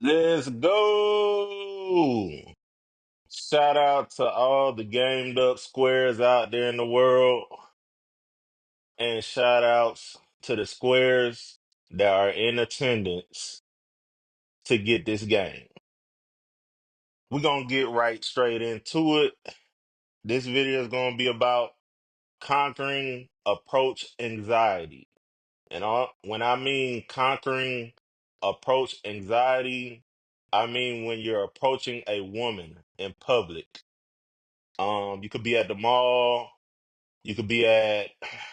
Let's go. Shout out to all the gamed up squares out there in the world, and shout outs to the squares that are in attendance to get this game. We're gonna get right straight into it. This video is gonna be about conquering approach anxiety. When I mean conquering approach anxiety, I mean when you're approaching a woman in public. You could be at the mall, you could be at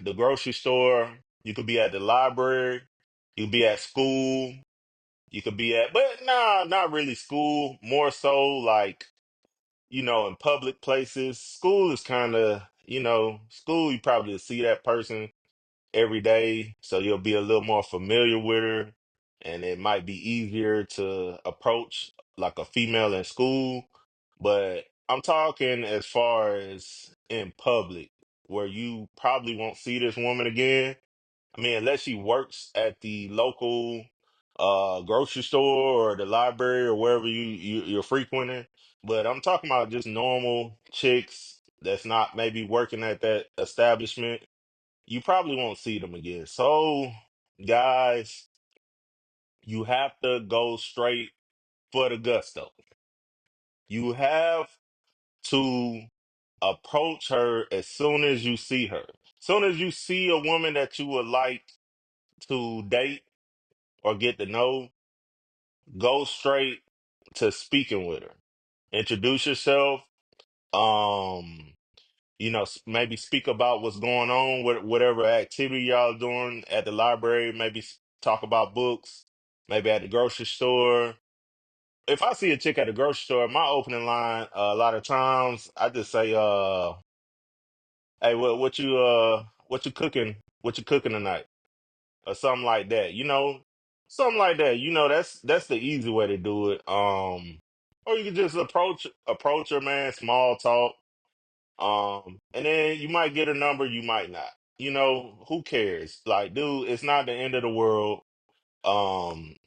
the grocery store, you could be at the library, you could be at school, you could be at, but nah, not really school, more so like, in public places. School is kind of, school, you probably see that person every day, so you'll be a little more familiar with her, and it might be easier to approach like a female in school. But I'm talking as far as in public, where you probably won't see this woman again. I mean, unless she works at the local grocery store or the library or wherever you're frequenting. But I'm talking about just normal chicks that's not maybe working at that establishment. You probably won't see them again. So, guys, you have to go straight for the gusto. You have to approach her as soon as you see her. Soon as you see a woman that you would like to date or get to know, go straight to speaking with her. Introduce yourself. Um, maybe speak about what's going on, whatever activity y'all doing at the library. Maybe talk about books. Maybe at the grocery store. If I see a chick at the grocery store, my opening line a lot of times I just say, "Hey, what you cooking? What you cooking tonight?" Or something like that. Something like that. That's the easy way to do it. Or you can just approach her, man. Small talk. And then you might get a number, you might not. Who cares? Like, dude, it's not the end of the world.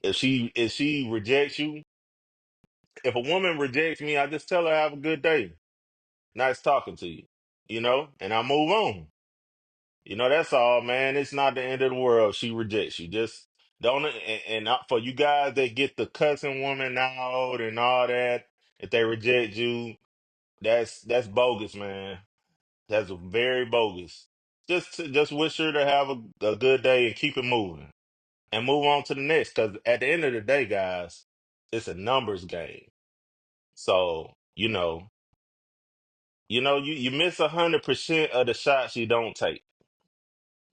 If she rejects you, if a woman rejects me, I just tell her have a good day. Nice talking to you. And I move on. That's all, man. It's not the end of the world. She rejects you. Just don't for you guys that get the cussing woman out and all that, if they reject you, that's bogus, man. That's very bogus. Just wish her to have a good day and keep it moving and move on to the next. Because at the end of the day, guys, it's a numbers game. So you miss 100% of the shots you don't take.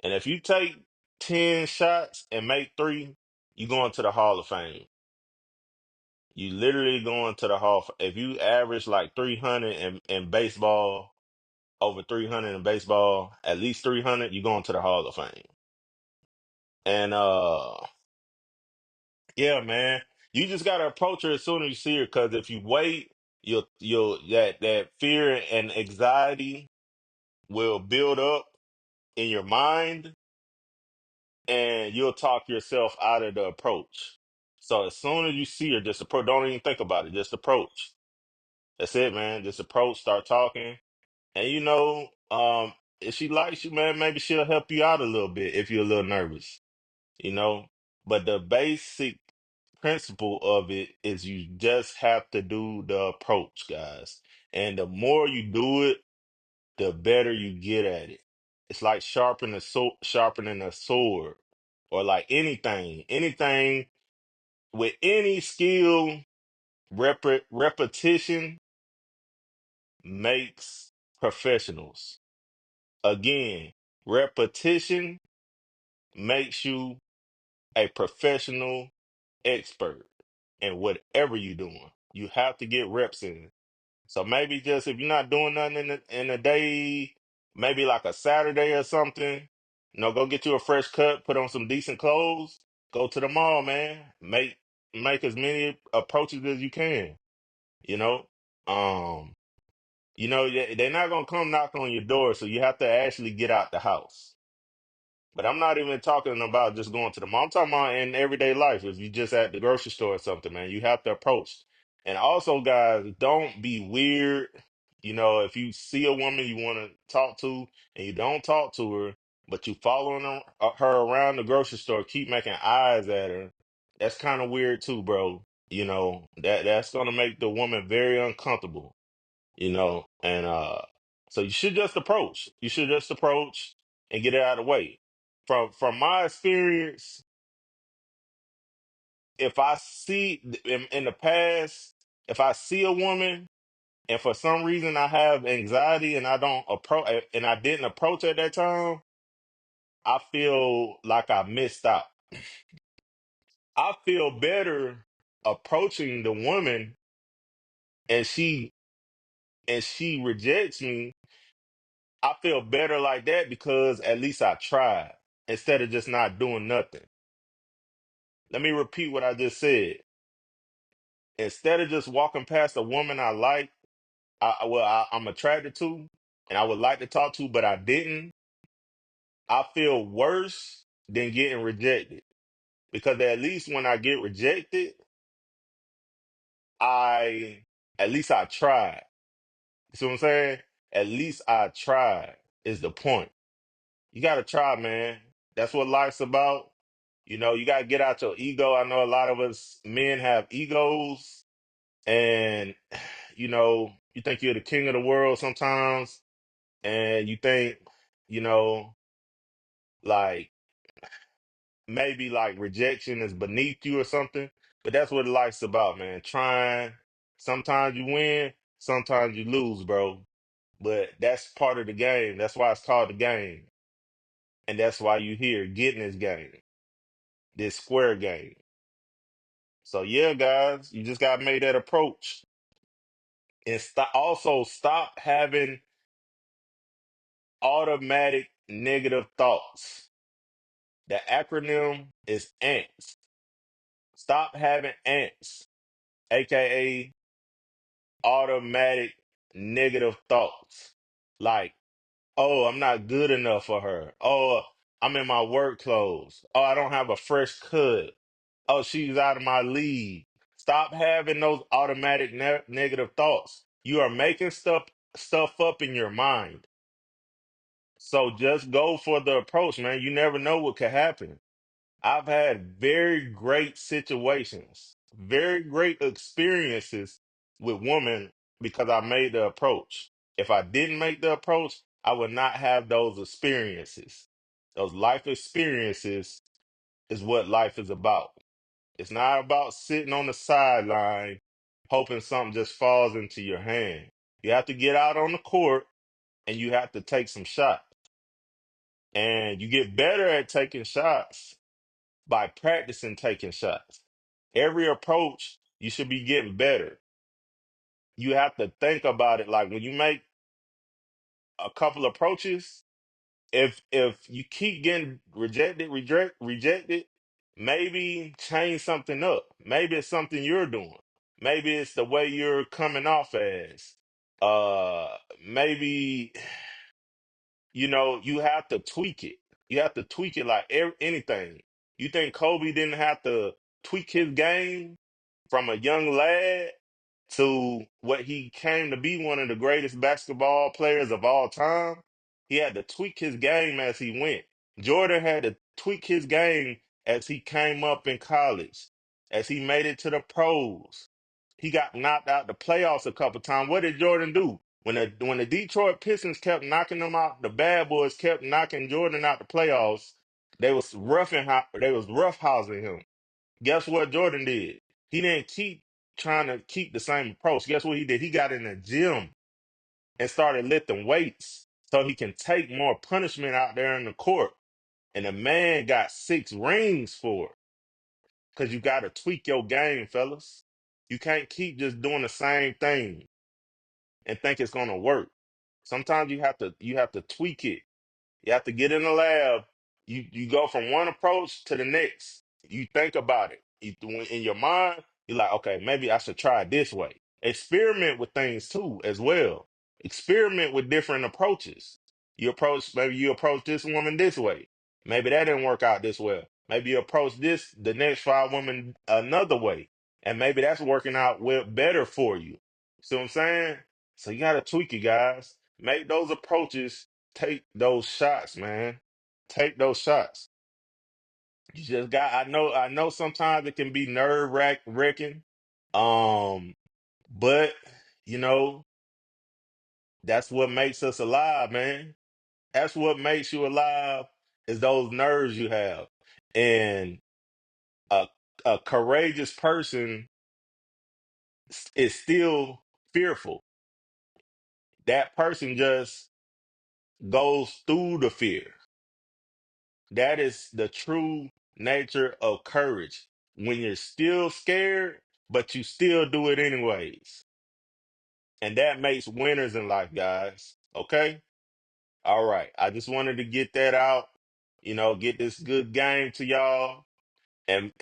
And if you take 10 shots and make three, you going to the Hall of Fame. You literally going to the if you average like 300 in baseball, over 300 in baseball, at least 300, you going to the Hall of Fame. And yeah, man, you just gotta approach her as soon as you see her, because if you wait, you'll that fear and anxiety will build up in your mind, and you'll talk yourself out of the approach. So as soon as you see her, just approach. Don't even think about it. Just approach. That's it, man. Just approach. Start talking, and if she likes you, man, maybe she'll help you out a little bit if you're a little nervous. you know. But the basic principle of it is you just have to do the approach, guys. And the more you do it, the better you get at it. It's like sharpening a sword, or like anything with any skill. Repetition makes professionals. Again, repetition makes you a professional expert in whatever you're doing. You have to get reps in. So maybe just if you're not doing nothing in a day, maybe like a Saturday or something, go get you a fresh cut, put on some decent clothes, go to the mall, man. Make as many approaches as you can. You know, um, they're not gonna come knock on your door, so you have to actually get out the house. But I'm not even talking about just going to the mall. I'm talking about in everyday life. If you just at the grocery store or something, man, you have to approach. And also, guys, don't be weird. You know, if you see a woman you want to talk to and you don't talk to her, but you following her around the grocery store, keep making eyes at her, that's kind of weird too, bro. You know, that's gonna make the woman very uncomfortable, you know, and so you should just approach. You should just approach and get it out of the way. From my experience, if I see in the past, if I see a woman and for some reason I have anxiety and I don't approach and I didn't approach at that time, I feel like I missed out. I feel better approaching the woman and she rejects me. I feel better like that because at least I tried instead of just not doing nothing. Let me repeat what I just said. Instead of just walking past a woman I like, I'm attracted to, and I would like to talk to, but I didn't, I feel worse than getting rejected. Because at least when I get rejected, I at least I tried. You see what I'm saying? At least I tried is the point. You gotta try, man. That's what life's about. You know, you gotta get out your ego. I know a lot of us men have egos, and you know, you think you're the king of the world sometimes, and you think, you know, like maybe like rejection is beneath you or something. But that's what life's about, man. Trying. Sometimes you win, sometimes you lose, bro. But that's part of the game. That's why it's called the game. And that's why you here getting this game, this square game. So yeah, guys, you just gotta make that approach. And also stop having automatic negative thoughts. The acronym is ANTS. Stop having ANTS, aka automatic negative thoughts. Like, oh, I'm not good enough for her. Oh, I'm in my work clothes. Oh, I don't have a fresh cut. Oh, she's out of my league. Stop having those automatic negative thoughts. You are making stuff up in your mind. So just go for the approach, man. You never know what could happen. I've had very great situations, very great experiences with women because I made the approach. If I didn't make the approach, I would not have those experiences. Those life experiences is what life is about. It's not about sitting on the sideline hoping something just falls into your hand. You have to get out on the court and you have to take some shots. And you get better at taking shots by practicing taking shots. Every approach, you should be getting better. You have to think about it like when you make a couple approaches, if you keep getting rejected, maybe change something up. Maybe it's something you're doing. Maybe it's the way you're coming off as. Uh maybe you know, you have to tweak it. You have to tweak it like anything. You think Kobe didn't have to tweak his game from a young lad to what he came to be one of the greatest basketball players of all time? He had to tweak his game as he went. Jordan had to tweak his game as he came up in college, as he made it to the pros. He got knocked out the playoffs a couple times. What did Jordan do? When the Detroit Pistons kept knocking them out, the bad boys kept knocking Jordan out the playoffs. They was roughhousing him. Guess what Jordan did? He didn't keep trying to keep the same approach. Guess what he did? He got in the gym and started lifting weights so he can take more punishment out there in the court. And the man got 6 rings for it. Because you got to tweak your game, fellas. You can't keep just doing the same thing and think it's gonna work. Sometimes you have to tweak it. You have to get in the lab. You go from one approach to the next. You think about it. In your mind, you're like, okay, maybe I should try it this way. Experiment with things too, as well. Experiment with different approaches. Maybe you approach this woman this way. Maybe that didn't work out this well. Maybe you approach this the next five women another way, and maybe that's working out well better for you. See what I'm saying? So you gotta tweak it, guys. Make those approaches. Take those shots, man. Take those shots. You just got. I know. Sometimes it can be wracking. Um, but you know that's what makes us alive, man. That's what makes you alive is those nerves you have. And a a courageous person is still fearful. That person just goes through the fear. That is the true nature of courage. When you're still scared, but you still do it anyways. And that makes winners in life, guys. Okay? All right. I just wanted to get that out, get this good game to y'all and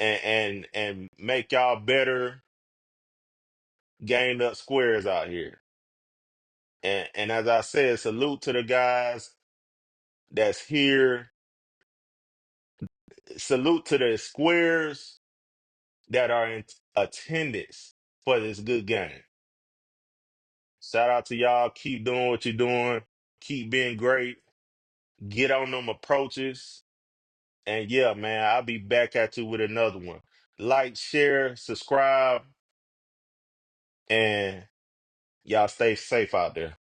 make y'all better gamed up squares out here. And as I said, salute to the guys that's here. Salute to the squares that are in attendance for this good game. Shout out to y'all. Keep doing what you're doing. Keep being great. Get on them approaches. And yeah, man, I'll be back at you with another one. Like, share, subscribe, and y'all stay safe out there.